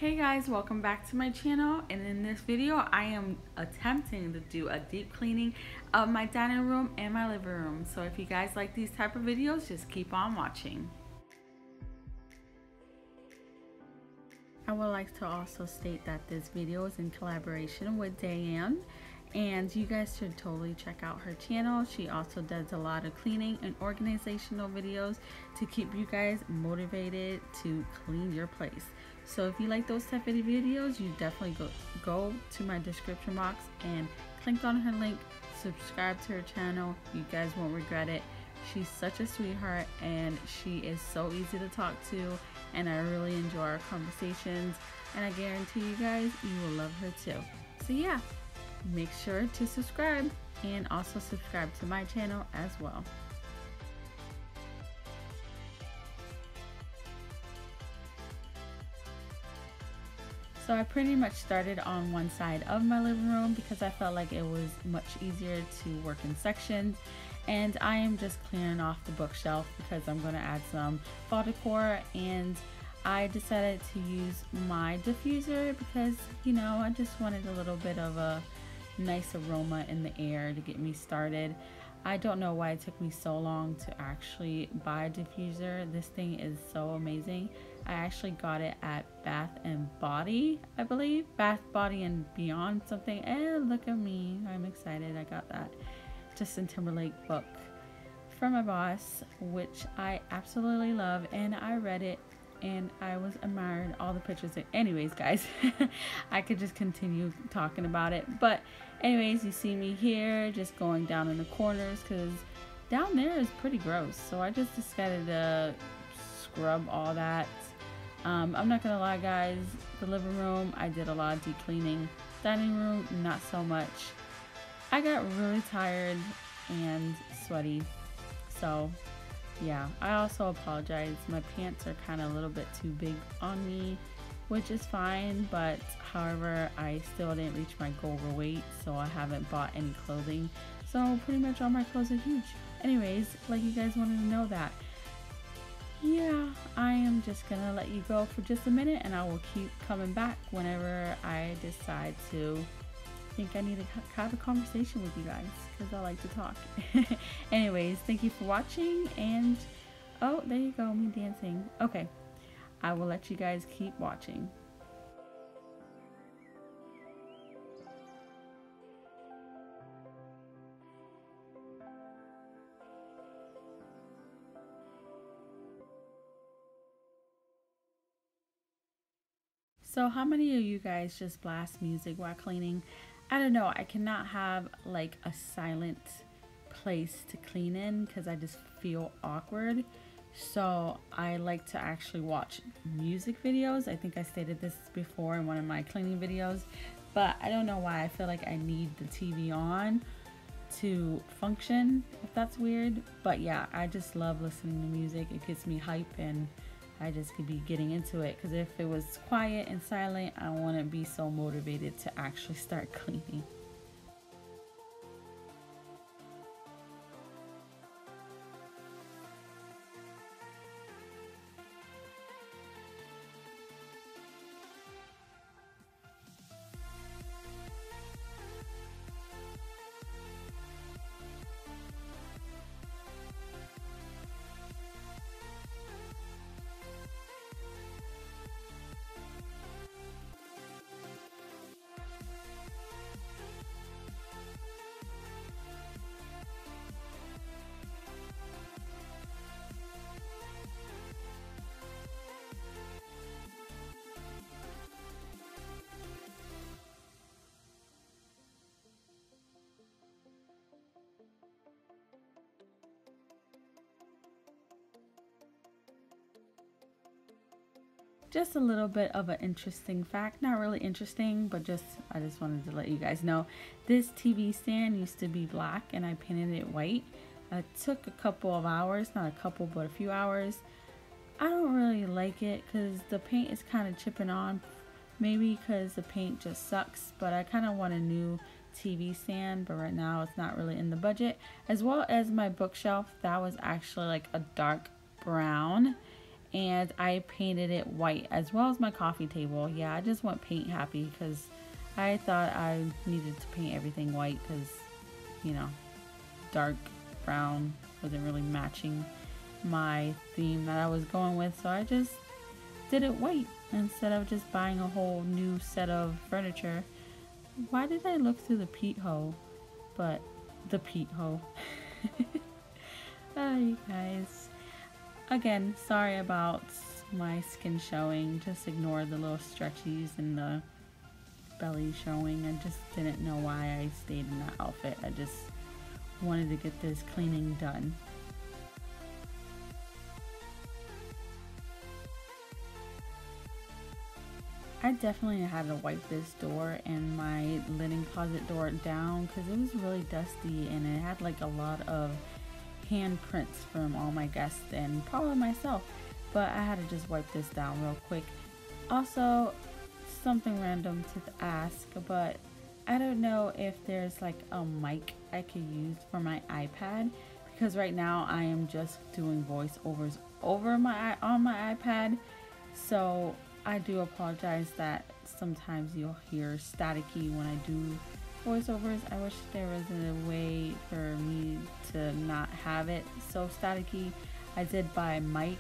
Hey guys, welcome back to my channel, and in this video I am attempting to do a deep cleaning of my dining room and my living room. So if you guys like these type of videos, just keep on watching. I would like to also state that this video is in collaboration with Dayanne, and you guys should totally check out her channel. She also does a lot of cleaning and organizational videos to keep you guys motivated to clean your place. So if you like those type of videos, you definitely go to my description box and click on her link, subscribe to her channel. You guys won't regret it. She's such a sweetheart and she is so easy to talk to, and I really enjoy our conversations, and I guarantee you guys you will love her too. So yeah, make sure to subscribe and also subscribe to my channel as well. So I pretty much started on one side of my living room because I felt like it was much easier to work in sections, and I am just clearing off the bookshelf because I'm going to add some fall decor, and I decided to use my diffuser because, you know, I just wanted a little bit of a nice aroma in the air to get me started. I don't know why it took me so long to actually buy a diffuser. This thing is so amazing. I actually got it at Bath and Body, I believe. Bath, Body and Beyond something. And look at me, I'm excited. I got that Justin Timberlake book from my boss, which I absolutely love, and I read it and I was admiring all the pictures. Anyways guys, I could just continue talking about it, but anyways, you see me here just going down in the corners because down there is pretty gross, so I just decided to scrub all that. I'm not gonna lie guys, the living room I did a lot of deep cleaning, dining room not so much. I got really tired and sweaty, so yeah, I also apologize. My pants are kind of a little bit too big on me, which is fine, but however, I still didn't reach my goal for weight, so I haven't bought any clothing. So pretty much all my clothes are huge. Anyways, like you guys wanted to know that. Yeah, I am just gonna let you go for just a minute, and I will keep coming back whenever I decide to think I need to have a conversation with you guys, because I like to talk. Anyways, thank you for watching, and oh, there you go, me dancing. Okay, I will let you guys keep watching. So how many of you guys just blast music while cleaning? I don't know, I cannot have like a silent place to clean in because I just feel awkward. So I like to actually watch music videos. I think I stated this before in one of my cleaning videos, but I don't know why I feel like I need the TV on to function, if that's weird. But yeah, I just love listening to music. It gets me hype and I just could be getting into it, because if it was quiet and silent, I wouldn't be so motivated to actually start cleaning. Just a little bit of an interesting fact, not really interesting, but I just wanted to let you guys know. This TV stand used to be black and I painted it white. It took a couple of hours, not a couple, but a few hours. I don't really like it because the paint is kind of chipping on, maybe because the paint just sucks, but I kind of want a new TV stand, but right now it's not really in the budget. As well as my bookshelf, that was actually like a dark brown, and I painted it white as well as my coffee table. Yeah, I just went paint happy because I thought I needed to paint everything white because, you know, dark brown wasn't really matching my theme that I was going with, so I just did it white instead of just buying a whole new set of furniture. Why did I look through the peephole? But the peephole. Oh, you guys. Again, sorry about my skin showing. Just ignore the little stretchies and the belly showing. I just didn't know why I stayed in that outfit. I just wanted to get this cleaning done. I definitely had to wipe this door and my linen closet door down because it was really dusty and it had like a lot of handprints from all my guests and probably myself, but I had to just wipe this down real quick. Also, something random to ask, but I don't know if there's like a mic I could use for my iPad because right now I am just doing voiceovers over on my iPad, so I do apologize that sometimes you'll hear staticky when I do voiceovers. I wish there was a way for me to not have it so staticky. I did buy a mic,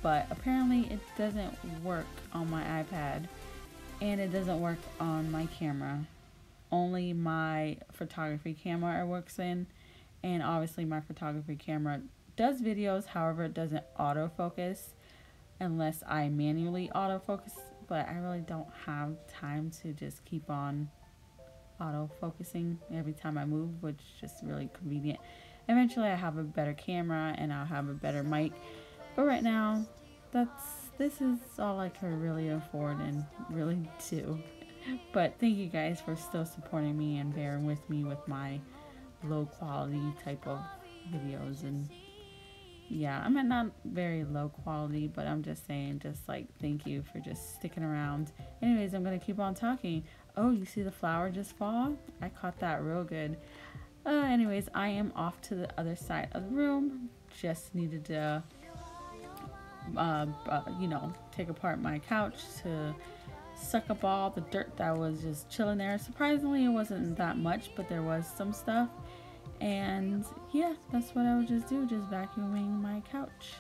but apparently it doesn't work on my iPad and it doesn't work on my camera. Only my photography camera it works in, and obviously my photography camera does videos, however it doesn't autofocus unless I manually autofocus, but I really don't have time to just keep on auto-focusing every time I move, which is just really convenient. Eventually I have a better camera and I'll have a better mic, but right now this is all I could really afford and really do. But thank you guys for still supporting me and bearing with me with my low quality type of videos. And yeah, I mean, not very low quality, but I'm just saying, just like, thank you for just sticking around. Anyways, I'm gonna keep on talking. Oh, you see the flower just fall? I caught that real good. Anyways, I am off to the other side of the room. Just needed to, take apart my couch to suck up all the dirt that was just chilling there. Surprisingly, it wasn't that much, but there was some stuff. And yeah, that's what I would just do, just vacuuming my couch.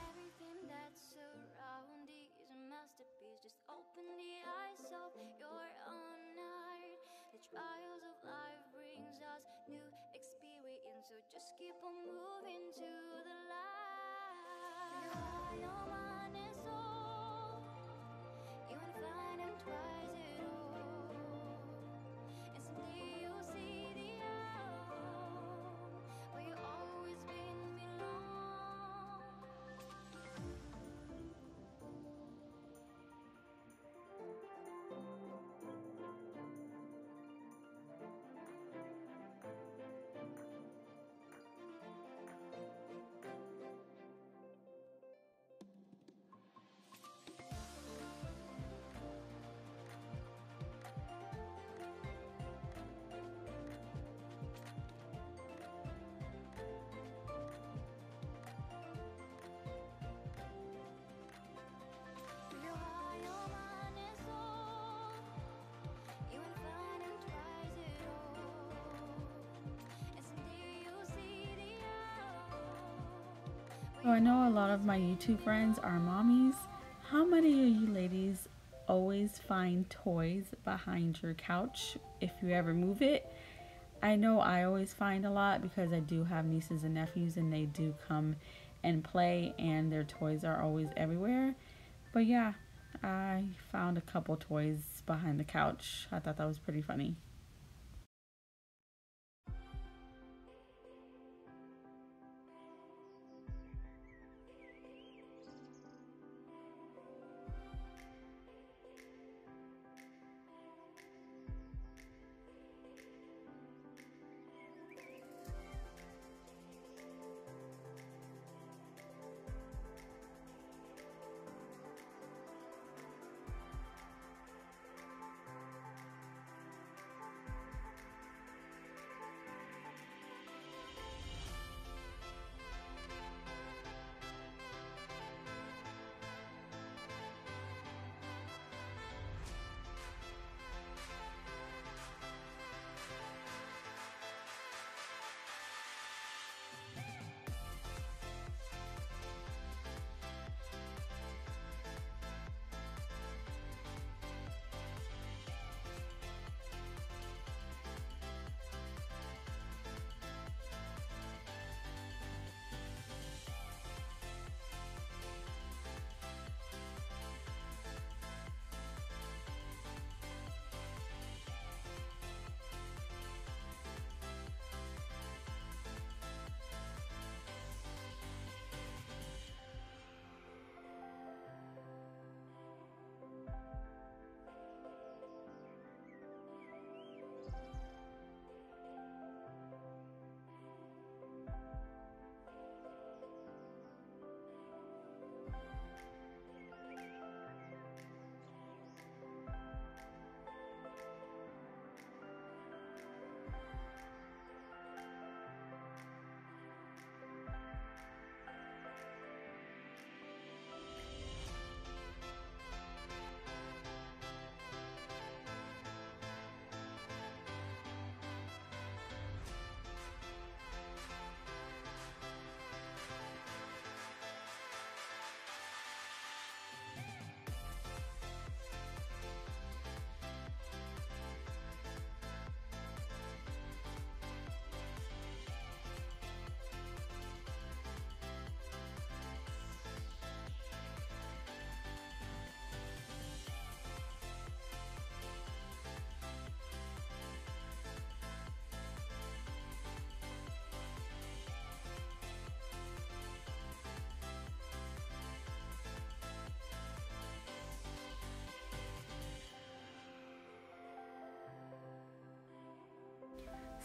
Everything that's around is a masterpiece. Just open the eyes of your own heart. The trials of life brings us new experience, so just keep on moving to the light. Your mind and soul, you wanna find and twice it all, and someday you'll see the home where you always been belong. So I know a lot of my YouTube friends are mommies. How many of you ladies always find toys behind your couch if you ever move it? I know I always find a lot because I do have nieces and nephews and they do come and play and their toys are always everywhere. But yeah, I found a couple toys behind the couch. I thought that was pretty funny.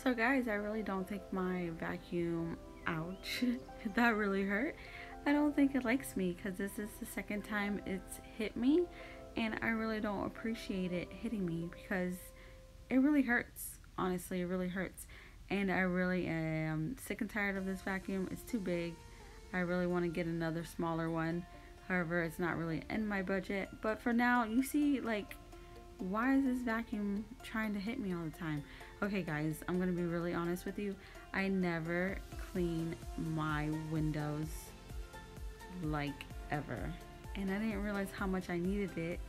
So guys, I really don't think my vacuum, ouch, that really hurt. I don't think it likes me because this is the second time it's hit me, and I really don't appreciate it hitting me because it really hurts. Honestly, it really hurts. And I really am sick and tired of this vacuum. It's too big. I really want to get another smaller one. However, it's not really in my budget. But for now, you see, like, why is this vacuum trying to hit me all the time? Okay guys, I'm gonna be really honest with you. I never clean my windows, like, ever. And I didn't realize how much I needed it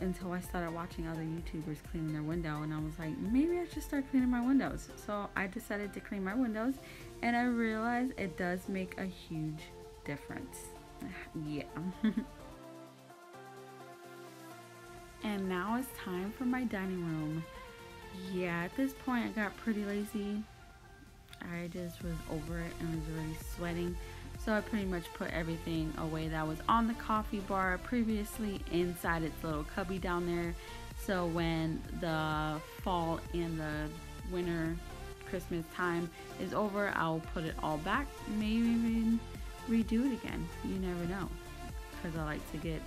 until I started watching other YouTubers cleaning their window, and I was like, maybe I should start cleaning my windows. So I decided to clean my windows, and I realized it does make a huge difference. Yeah. And now it's time for my dining room. Yeah, at this point I got pretty lazy. I just was over it and was really sweating. So I pretty much put everything away that was on the coffee bar previously inside its little cubby down there. So when the fall and the winter Christmas time is over, I'll put it all back. Maybe even redo it again. You never know. Because I like to get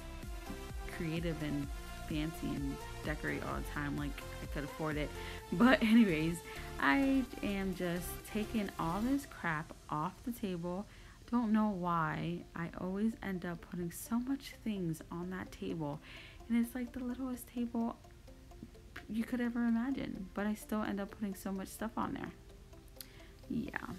creative and fancy and decorate all the time like I could afford it. But anyways, I am just taking all this crap off the table. Don't know why I always end up putting so much things on that table, and it's like the littlest table you could ever imagine, but I still end up putting so much stuff on there. Yeah.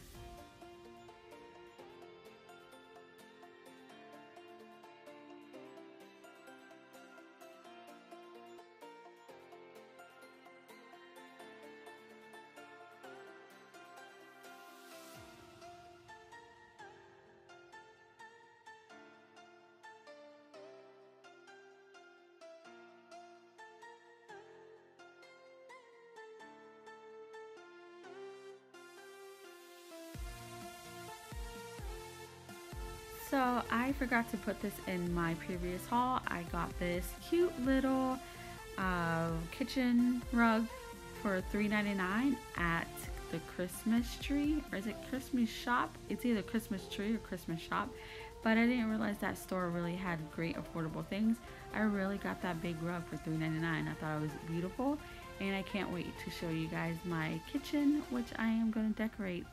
So I forgot to put this in my previous haul. I got this cute little kitchen rug for $3.99 at the Christmas tree, or is it Christmas shop? It's either Christmas tree or Christmas shop, but I didn't realize that store really had great affordable things. I really got that big rug for $3.99. I thought it was beautiful, and I can't wait to show you guys my kitchen, which I am going to decorate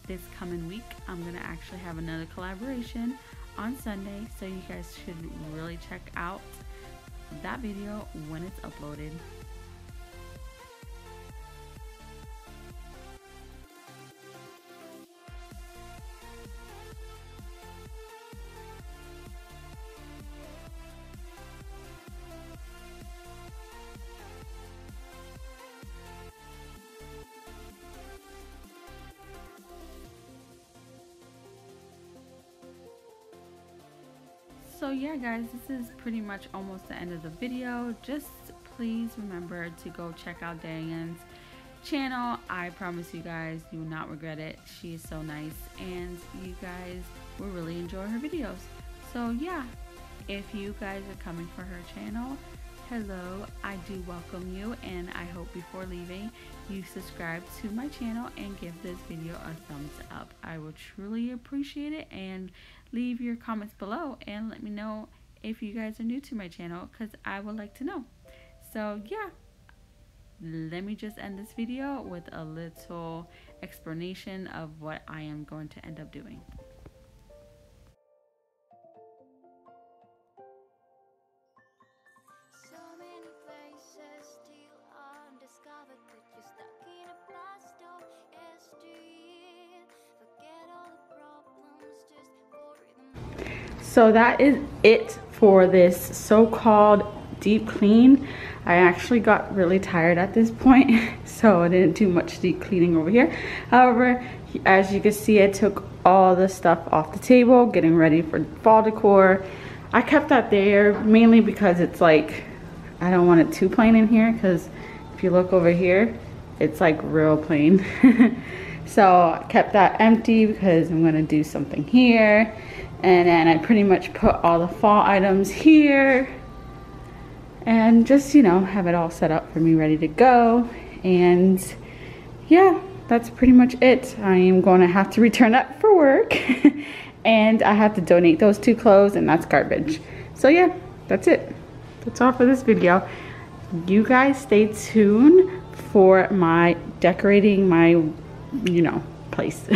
this coming week. I'm gonna actually have another collaboration on Sunday, so you guys should really check out that video when it's uploaded. So yeah guys, this is pretty much almost the end of the video. Just please remember to go check out Dayanne's channel. I promise you guys, you will not regret it. She is so nice, and you guys will really enjoy her videos. So yeah, if you guys are coming for her channel, hello, I do welcome you, and I hope before leaving you subscribe to my channel and give this video a thumbs up. I will truly appreciate it, and leave your comments below and let me know if you guys are new to my channel, because I would like to know. So yeah, let me just end this video with a little explanation of what I am going to end up doing. So many places still undiscovered, but you're stuck in a blast of yesteryear. Forget all the problems just for them. So that is it for this so-called deep clean. I actually got really tired at this point, so I didn't do much deep cleaning over here. However, as you can see, I took all the stuff off the table, getting ready for fall decor. I kept that there mainly because it's like, I don't want it too plain in here, because if you look over here, it's like real plain. So I kept that empty because I'm gonna do something here. And then I pretty much put all the fall items here and just, you know, have it all set up for me ready to go. And yeah, that's pretty much it. I am going to have to return that for work. And I have to donate those 2 clothes, and that's garbage. So yeah, that's it. That's all for this video. You guys stay tuned for my decorating my, place.